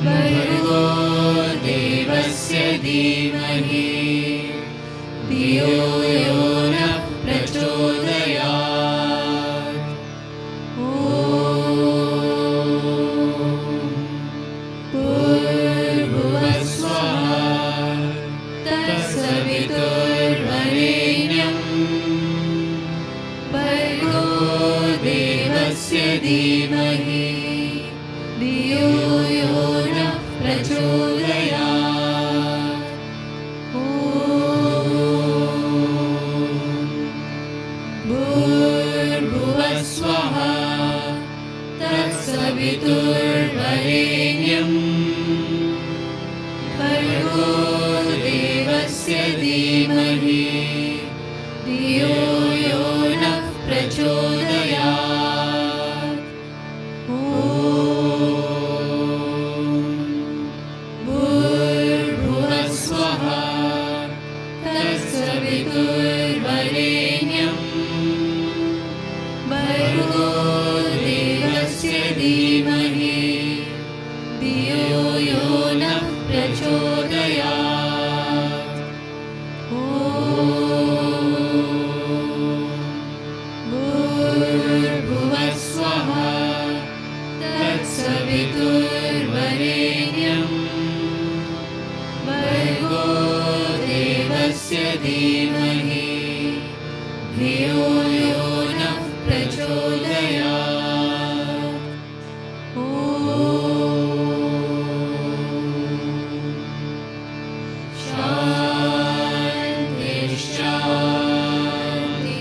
Speaker 1: भर्गो देवस्य धीमहि धियो यो नः प्रचोदयात्। ॐ भूर्भुवः स्वः तत्सवितुर्वरेण्यं भर्गो देवस्य धीमहि धियो यो नः प्रचोदयात्। ॐ भूर्भुवः स्वः तत्सवितुर्वरेण्यं भर्गो देवस्य धीमहि धियो यो नः प्रचोदयात्। ॐ भूर्भुवः स्वः तत्सवितुर्वरेण्यं भर्गो देवस्य धीमहि धियो यो नः प्रचोदयात्। ॐ भूर्भुवः स्वः तत्सवितुर्वरेण्यं भर्गो देवस्य धीमहि धियो यो नः प्रचोदयात्। ॐ शान्ति शान्ति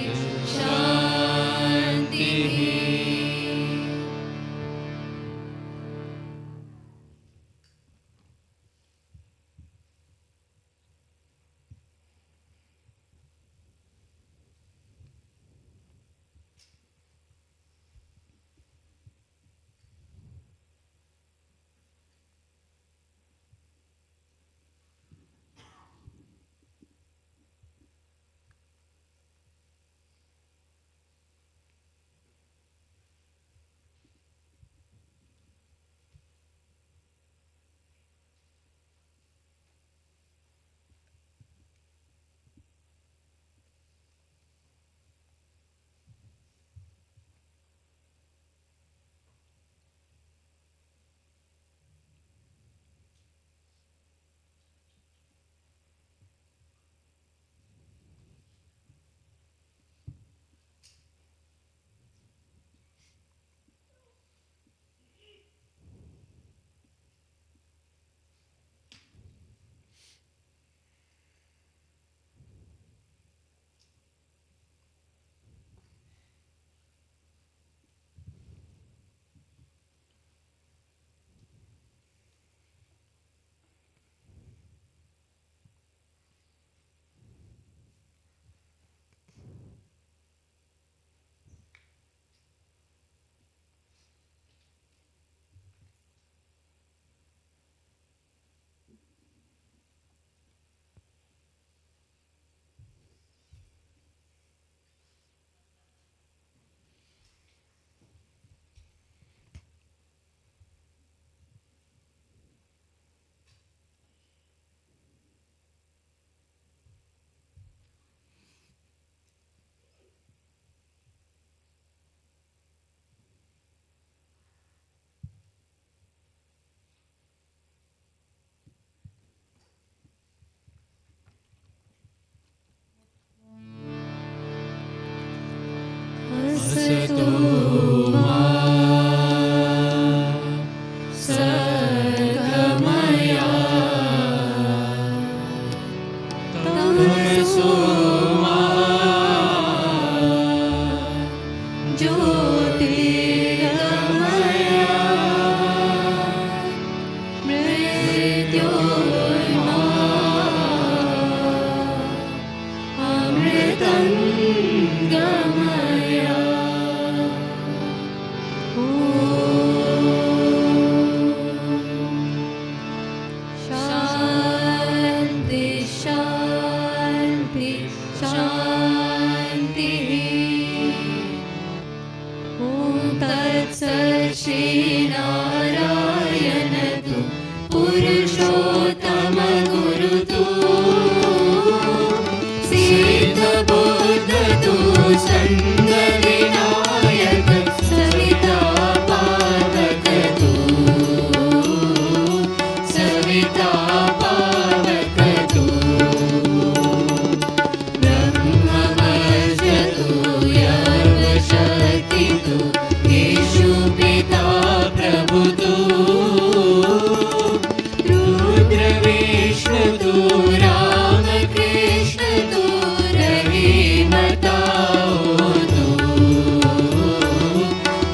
Speaker 1: शान्तिः। स्कंद विनायक सविता पावक तू सविता पावक तू ब्रह्मवर्ष तू यर्वशक्ति तू येषु पिता प्रभु तू रुद्र विष्णु तू राम कृष्ण तू रहीम ताओ तू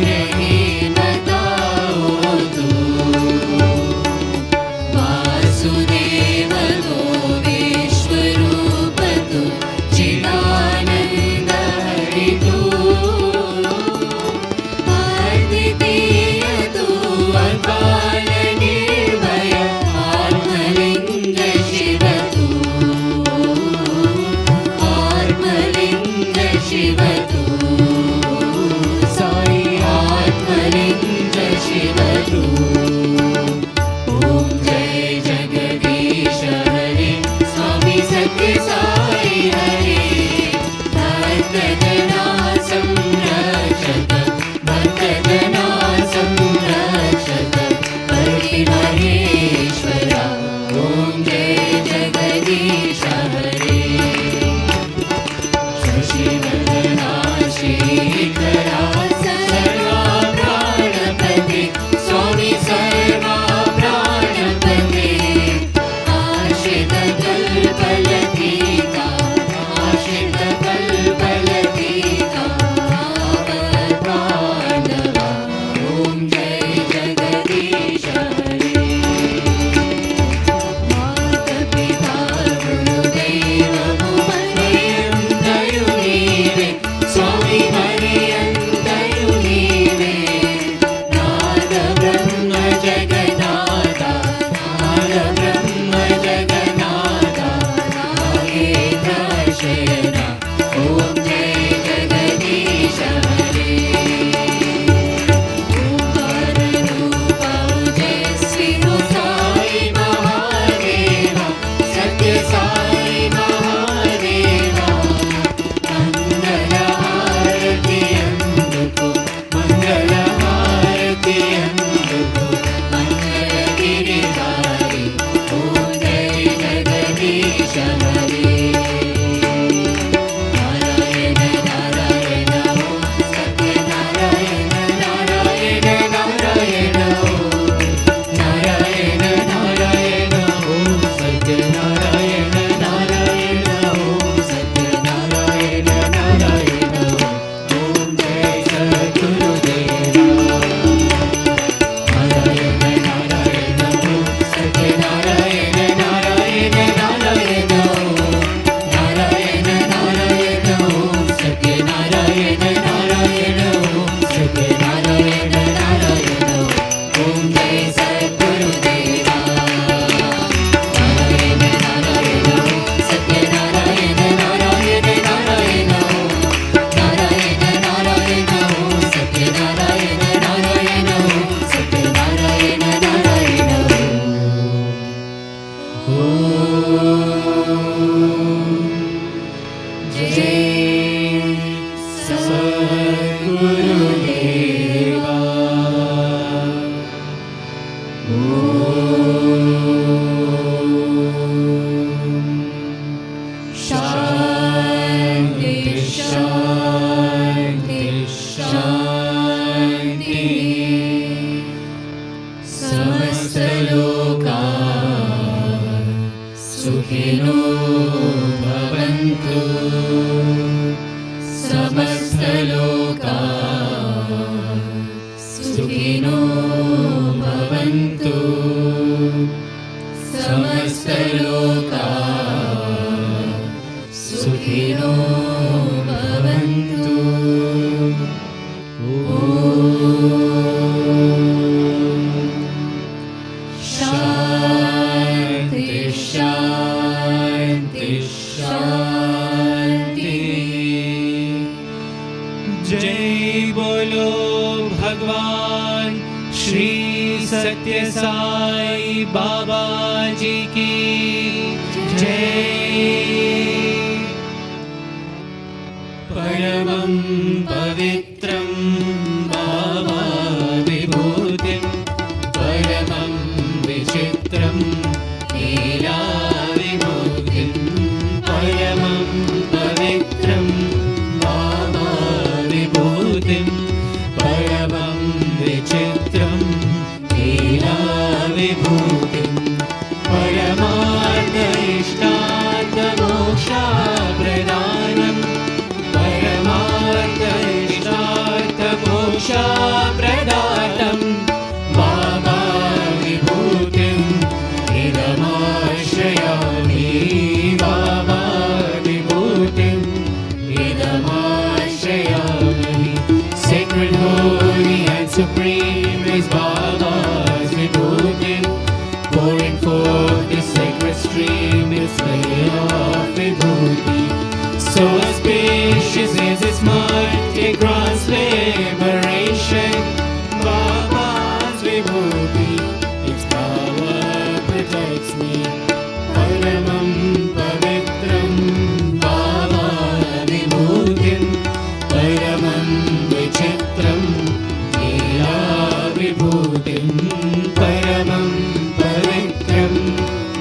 Speaker 1: रहीम ताओ तू वासुदेव तू विश्वरूप तू चिदानंद हरि तू अद्वितीय तू अकाल निर्भय आत्मलिंग शिव तू आत्मलिंग शिव तू साई आत्मलिंग शिव तू ओम जय जगदीश हरे स्वामी सत्य साई हरे भक्तजना संरक्षक भक्तजना संरक्षक परिमहेश्वरा ओम जय जगदीश हरे शशिवदना श्रीकरा सर्वा प्राणपते स्वामी सर्वा प्राणपते आश्रित कल्पलतिका आश्रित कल्पलतिका पावनवा ओम जय जगदीश हरे माता पिता गुरुदेव मरियं दयुनीवे स्वामी मरियं दयुनीवे नाद ब्रह्म जगन्नाथा नाद ब्रह्म जगन्नाथा नागेन्द्र शयना ओम जय जगदीश हरे ओंकार रूपा जयश्री साई महादेवा सत्य साई महादेवा मंगल हारति अंदुको मंगल हारति अंदुको मंगल गिरिधारी ओम जय जगदीश हरे नारायण नारायण ओम सत्य नारायण नारायण नारायण ओम नारायण नारायण ओम सत्य नारायण नारायण ओम सत्य नारायण नारायण ओम जय सद्गुरुदेवा नारायण नारायण ओम सत्य नारायण नारायण नारायण ओम नारायण नारायण ओम सत्य नारायण नारायण ओम सत्य नारायण नारायण ओम जय सद्गुरुदेवा नारायण नारायण ओम सत्य नारायण नारायण नारायण ओम नारायण नारायण ओम सत्य नारायण नारायण ओम सत्य नारायण नारायण जय सद्गुरुदेवा शांति शांति शांति समस्त लोका सुखिनो भवन्तु समस्त लोका सुखिनो भवन्तु समस्त लोका सुखिनो भवन्तु शांति शांति शांति
Speaker 4: जय बोलो भगवान श्री सत्य साई बाबा जी की जय। परमं पवित्रं बाबा विभूतिं परमं विचित्रं लीलाविभूतिं परमं पवित्रं बाबा विभूतिं परमं विचित्रं लीलाविभूतिं परमार्थ इष्टार्थमोक्षप्रदानं परमार्थ इष्टार्थमोक्षप्रदातं Baba विभूतिम् इदमाश्रयामि Baba विभूतिम् इदमाश्रयामि Sacred, holy and supreme is Baba's vibhuti. Pouring forth this sacred stream, its way of vibhuti. So auspicious is its might, it grants liberation. Baba's vibhuti, its power protects me. Paramam pavitram Baba vibhutim paramam vichitram Leela vibhutim paramam pavitram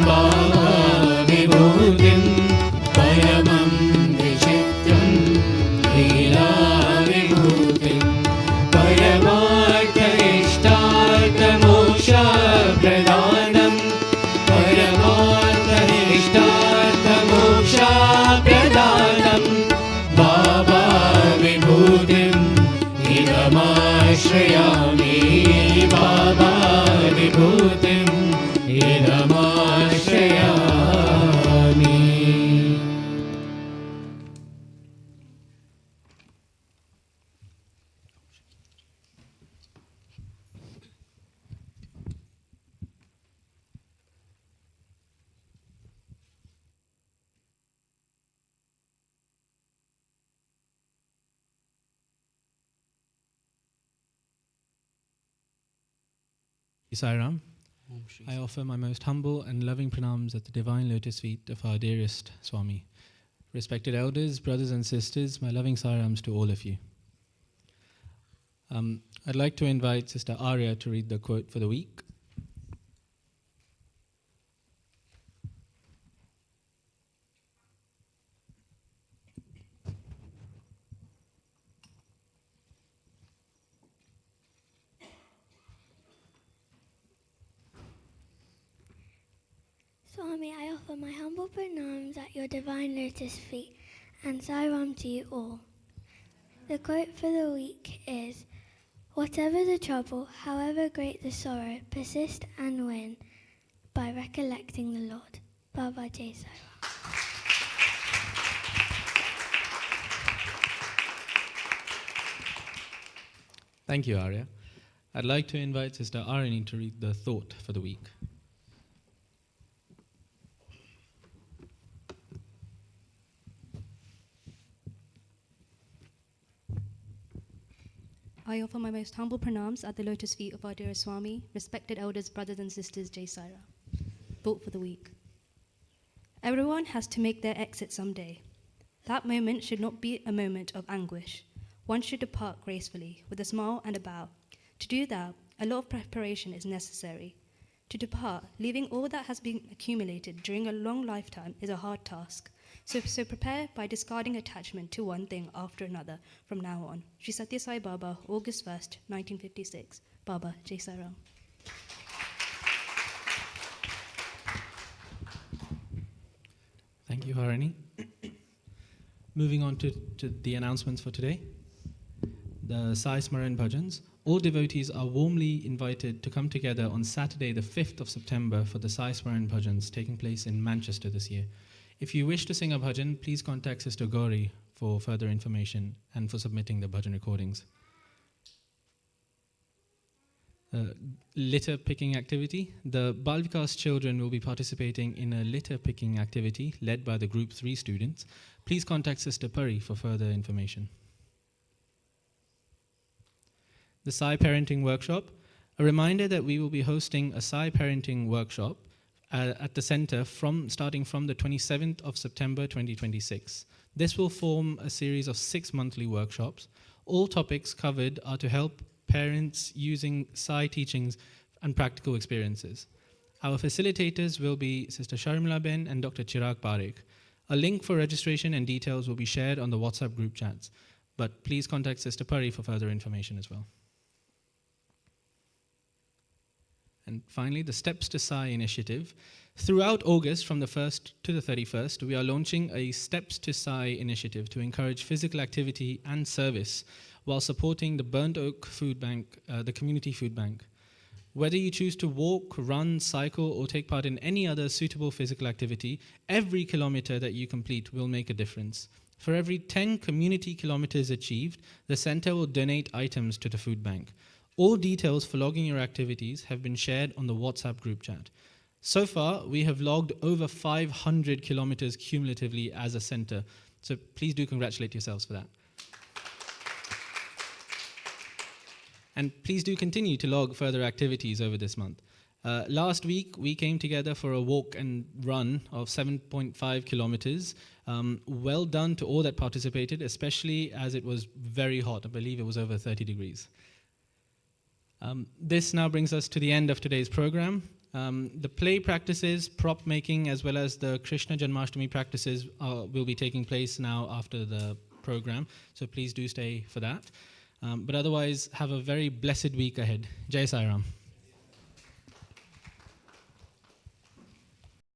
Speaker 4: Baba vibhutim paramam vichitram Leela vibhutim paramartha ishtartha moksha pradanam paramartha ishtartha moksha pradanam Baba vibhutim idamashryami Baba vibhutim idamashryami.
Speaker 8: Sairam, I offer my most humble and loving pranams at the divine lotus feet of our dearest Swami. Respected elders, brothers and sisters, my loving Sairams to all of you. I'd like to invite Sister Arya to read the quote for the week.
Speaker 9: Swami, I offer my humble pranams at your divine lotus feet and Sairam to you all. The quote for the week is, "Whatever the trouble, however great the sorrow, persist and win by recollecting the Lord." Baba Jai Sairam.
Speaker 8: Thank you, Arya. I'd like to invite Sister Arini to read the thought for the week.
Speaker 10: I offer my most humble pranams at the lotus feet of our dear Swami, respected elders, brothers and sisters, Jai Saira. Thought for the week. Everyone has to make their exit someday. That moment should not be a moment of anguish. One should depart gracefully, with a smile and a bow. To do that, a lot of preparation is necessary. To depart, leaving all that has been accumulated during a long lifetime, is a hard task. So prepare by discarding attachment to one thing after another from now on. Sri Satya Sai Baba, August 1st, 1956. Baba, Jai Sairam.
Speaker 8: Thank you, Harini. Moving on to the announcements for today. The Sai Smaran Bhajans. All devotees are warmly invited to come together on Saturday, the 5th of September for the Sai Smaran Bhajans taking place in Manchester this year. If you wish to sing a bhajan, please contact Sister Gauri for further information and for submitting the bhajan recordings. Litter picking activity. The Bal Vikas children will be participating in a litter picking activity led by the Group 3 students. Please contact Sister Puri for further information. The Sai Parenting Workshop. A reminder that we will be hosting a Sai Parenting Workshop at the center starting from the 27th of September 2026. This will form a series of 6 monthly workshops. All topics covered are to help parents using Sai teachings and practical experiences. Our facilitators will be Sister Sharmila Ben and Dr. Chirag Parekh. A link for registration and details will be shared on the WhatsApp group chats, but please contact Sister Pari for further information as well. And finally, the Steps to Sai initiative. Throughout August, from the 1st to the 31st, we are launching a Steps to Sai initiative to encourage physical activity and service while supporting the Burnt Oak Food Bank, the community food bank. Whether you choose to walk, run, cycle, or take part in any other suitable physical activity, every kilometer that you complete will make a difference. For every 10 community kilometers achieved, the center will donate items to the food bank. All details for logging your activities have been shared on the WhatsApp group chat. So far, we have logged over 500 kilometers cumulatively as a center, so please do congratulate yourselves for that. And please do continue to log further activities over this month. Last week, we came together for a walk and run of 7.5 kilometers. Well done to all that participated, especially as it was very hot. I believe it was over 30 degrees. This now brings us to the end of today's program. The play practices, prop making, as well as the Krishna Janmashtami practices will be taking place now after the program. So please do stay for that. But otherwise, have a very blessed week ahead. Jai Sai Ram.